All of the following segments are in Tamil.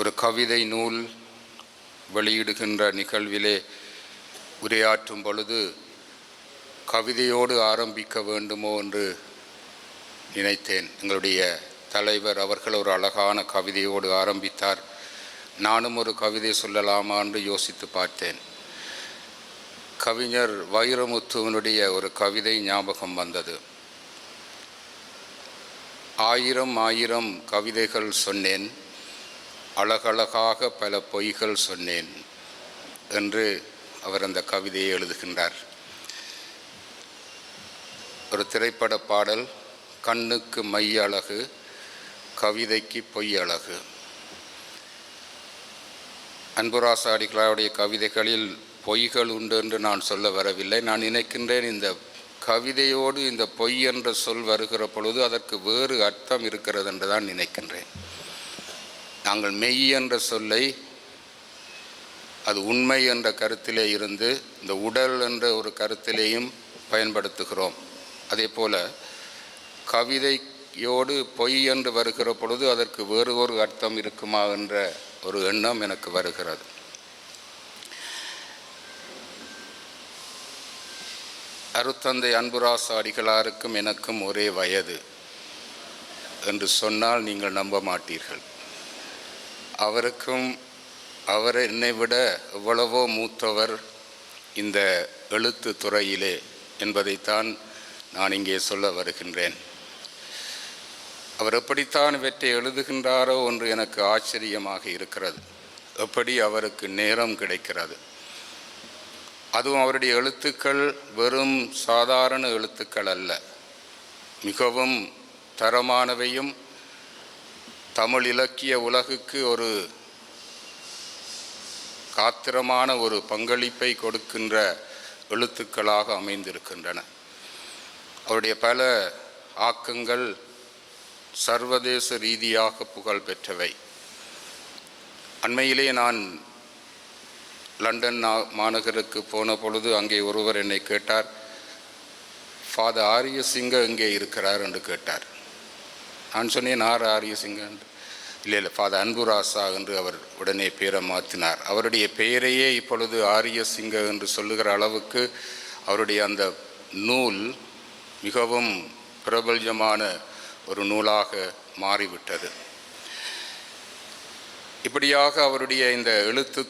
ஒரு கவிதை நூல் வெளியிடுகின்ற நிகழ்விலே உரையாற்றும் பொழுது கவிதையோடு ஆரம்பிக்க வேண்டுமோ என்று நினைத்தேன். எங்களுடைய தலைவர் அவர்கள் ஒரு அழகான கவிதையோடு ஆரம்பித்தார். நானும் ஒரு கவிதை சொல்லலாமா என்று யோசித்து பார்த்தேன். கவிஞர் வைரமுத்துவனுடைய ஒரு கவிதை ஞாபகம் வந்தது. ஆயிரம் ஆயிரம் கவிதைகள் சொன்னேன், அழகழகாக பல பொய்கள் சொன்னேன் என்று அவர் அந்த கவிதையை எழுதுகின்றார். ஒரு திரைப்பட பாடல், கண்ணுக்கு மை அழகு, கவிதைக்கு பொய் அழகு. அன்புராச அடிகளாருடைய கவிதைகளில் பொய்கள் உண்டு என்று நான் சொல்ல வரவில்லை. நான் நினைக்கின்றேன், இந்த கவிதையோடு இந்த பொய் என்ற சொல் வருகிற பொழுது அதற்கு வேறு அர்த்தம் இருக்கிறது என்று தான் நினைக்கின்றேன். நாங்கள் மெய் என்ற சொல்லை அது உண்மை என்ற கருத்திலே இருந்து இந்த உடல் என்ற ஒரு கருத்திலேயும் பயன்படுத்துகிறோம். அதே போல கவிதையோடு பொய் என்று வருகிற பொழுது அதற்கு வேறு ஒரு அர்த்தம் இருக்குமா என்ற ஒரு எண்ணம் எனக்கு வருகிறது. அருத்தந்தை அன்புராச அடிகளாருக்கும் எனக்கும் ஒரே வயது என்று சொன்னால் நீங்கள் நம்ப மாட்டீர்கள். அவர் என்னை விட எவ்வளவோ மூத்தவர் இந்த எழுத்து துறையிலே என்பதைத்தான் நான் இங்கே சொல்ல வருகின்றேன். அவர் எப்படித்தான் இவற்றை எழுதுகின்றாரோ என்று எனக்கு ஆச்சரியமாக இருக்கிறது. எப்படி அவருக்கு நேரம் கிடைக்கிறது? அதுவும் அவருடைய எழுத்துக்கள் வெறும் சாதாரண எழுத்துக்கள் அல்ல, மிகவும் தரமானவையும் தமிழ் இலக்கிய உலகுக்கு ஒரு காத்திரமான ஒரு பங்களிப்பை கொடுக்கின்ற எழுத்துக்களாக அமைந்திருக்கின்றன. அவருடைய பல ஆக்கங்கள் சர்வதேச ரீதியாக புகழ் பெற்றவை. அண்மையிலே நான் லண்டன் மாநகருக்கு போன பொழுது அங்கே ஒருவர் என்னை கேட்டார், ஃபாதர் ஆரியசிங்க எங்கே இருக்கிறார் என்று கேட்டார். நான் சொன்னேன், ஆரியசிங்க என்று. இல்லை, ஃபாதர் அன்புராசா என்று அவர் உடனே பேரை மாற்றினார். அவருடைய பெயரையே இப்பொழுது ஆரியசிங்க என்று சொல்லுகிற அளவுக்கு அவருடைய அந்த நூல் மிகவும் பிரபல்யமான ஒரு நூலாக மாறிவிட்டது. இப்படியாக அவருடைய இந்த எழுத்து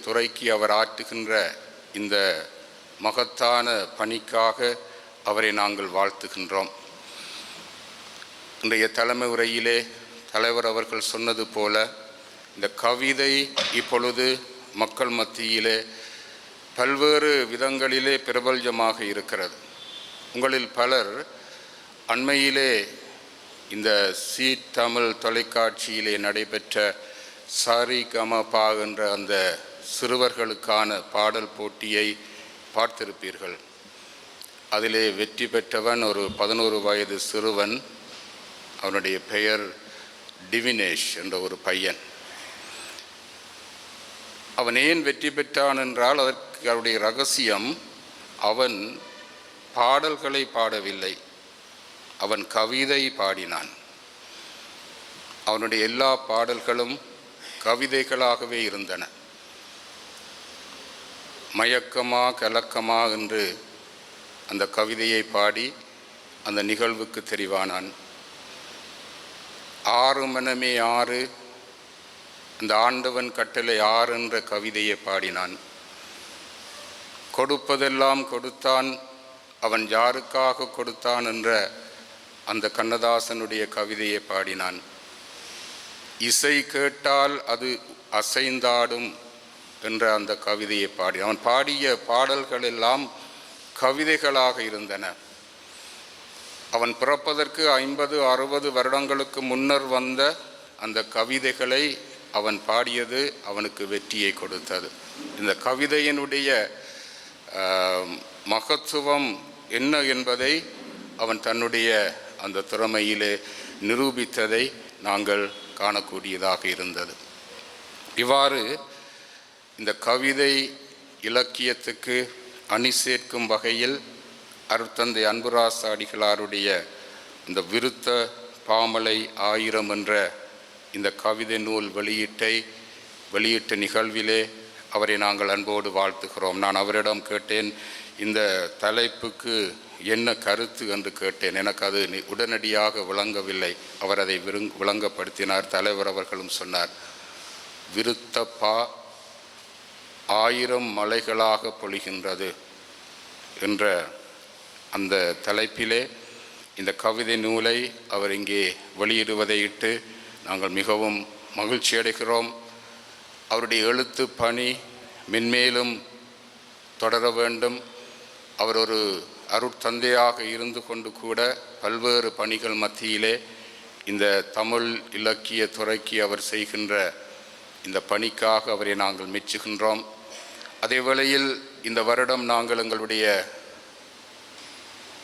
துறைக்கு அவர் ஆற்றுகின்ற இந்த மகத்தான பணிக்காக அவரை நாங்கள் வாழ்த்துகின்றோம். இன்றைய தலைமை உரையிலே தலைவர் அவர்கள் சொன்னது போல இந்த கவிதை இப்பொழுது மக்கள் மத்தியிலே பல்வேறு விதங்களிலே பிரபல்யமாக இருக்கிறது. உங்களில் பலர் அண்மையிலே இந்த தமிழ் தொலைக்காட்சியிலே நடைபெற்ற சரிகமபா என்ற அந்த சிறுவர்களுக்கான பாடல் போட்டியை பார்த்திருப்பீர்கள். அதிலே வெற்றி பெற்றவன் ஒரு 11 வயது சிறுவன். அவனுடைய பெயர் டிவினேஷ் என்ற ஒரு பையன். அவன் ஏன் வெற்றி பெற்றான் என்றால் அதற்கு அவருடைய ரகசியம், அவன் பாடல்களை பாடவில்லை, அவன் கவிதை பாடினான். அவனுடைய எல்லா பாடல்களும் கவிதைகளாகவே இருந்தன. மயக்கமா கலக்கமா என்று அந்த கவிதையை பாடி அந்த நிகழ்வுக்கு தெரிவானான். ஆறு மனமே ஆறு, அந்த ஆண்டவன் கட்டளை ஆறு என்ற கவிதையை பாடினான். கொடுப்பதெல்லாம் கொடுத்தான், அவன் யாருக்காக கொடுத்தான் என்ற அந்த கண்ணதாசனுடைய கவிதையை பாடினான். இசை கேட்டால் அது அசைந்தாடும் என்ற அந்த கவிதையை பாடி அவன் பாடிய பாடல்கள் எல்லாம் கவிதைகளாக இருந்தன. அவன் பிறப்பதற்கு 50-60 வருடங்களுக்கு முன்னர் வந்த அந்த கவிதைகளை அவன் பாடியது அவனுக்கு வெற்றியை கொடுத்தது. இந்த கவிதையினுடைய மகத்துவம் என்ன என்பதை அவன் தன்னுடைய அந்த திறமையிலே நிரூபித்ததை நாங்கள் காணக்கூடியதாக இருந்தது. இவ்வாறு இந்த கவிதை இலக்கியத்துக்கு அணி சேர்க்கும் வகையில் அருட்தந்தை அன்புராச அடிகளாருடைய இந்த விருத்த பாமலை 1000 என்ற இந்த கவிதை நூல் வெளியீட்டு நிகழ்விலே அவரை நாங்கள் அன்போடு வாழ்த்துகிறோம். நான் அவரிடம் கேட்டேன், இந்த தலைப்புக்கு என்ன கருத்து என்று கேட்டேன். எனக்கு அது உடனடியாக விளங்கவில்லை. அவர் அதை விளங்கப்படுத்தினார். தலைவர் அவர்களும் சொன்னார், விருத்தப்பா 1000 மலைகளாக பொழிகின்றது என்ற அந்த தலைப்பிலே இந்த கவிதை நூலை அவர் இங்கே வெளியிடுவதையிட்டு நாங்கள் மிகவும் மகிழ்ச்சி அடைகிறோம். அவருடைய எழுத்து பணி மென்மேலும் தொடர வேண்டும். அவர் ஒரு அருட்தந்தையாக இருந்து கொண்டு கூட பல்வேறு பணிகள் மத்தியிலே இந்த தமிழ் இலக்கிய துறைக்கு அவர் செய்கின்ற இந்த பணிக்காக அவரை நாங்கள் மெச்சுகின்றோம். அதே வேளையில் இந்த வருடம் நாங்கள் எங்களுடைய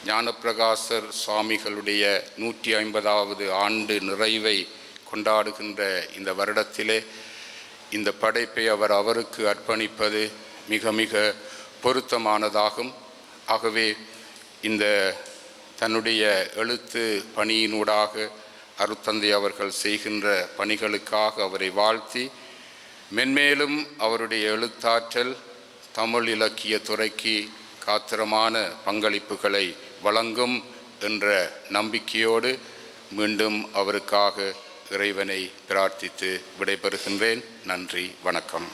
ஞானப்பிரகாசர் சுவாமிகளுடைய 150வது ஆண்டு நிறைவை கொண்டாடுகின்ற இந்த வருடத்திலே இந்த படைப்பை அவருக்கு அர்ப்பணிப்பது மிக மிக பொருத்தமானதாகும். ஆகவே இந்த தன்னுடைய எழுத்து பணியினூடாக அருட்தந்தை அவர்கள் செய்கின்ற பணிகளுக்காக அவரை வாழ்த்தி, மென்மேலும் அவருடைய எழுத்தாற்றல் தமிழ் இலக்கிய துறைக்கு காத்திரமான பங்களிப்புகளை வழங்கும் என்ற நம்பிக்கையோடு மீண்டும் அவருக்காக இறைவனை பிரார்த்தித்து விடைபெறுகின்றேன். நன்றி, வணக்கம்.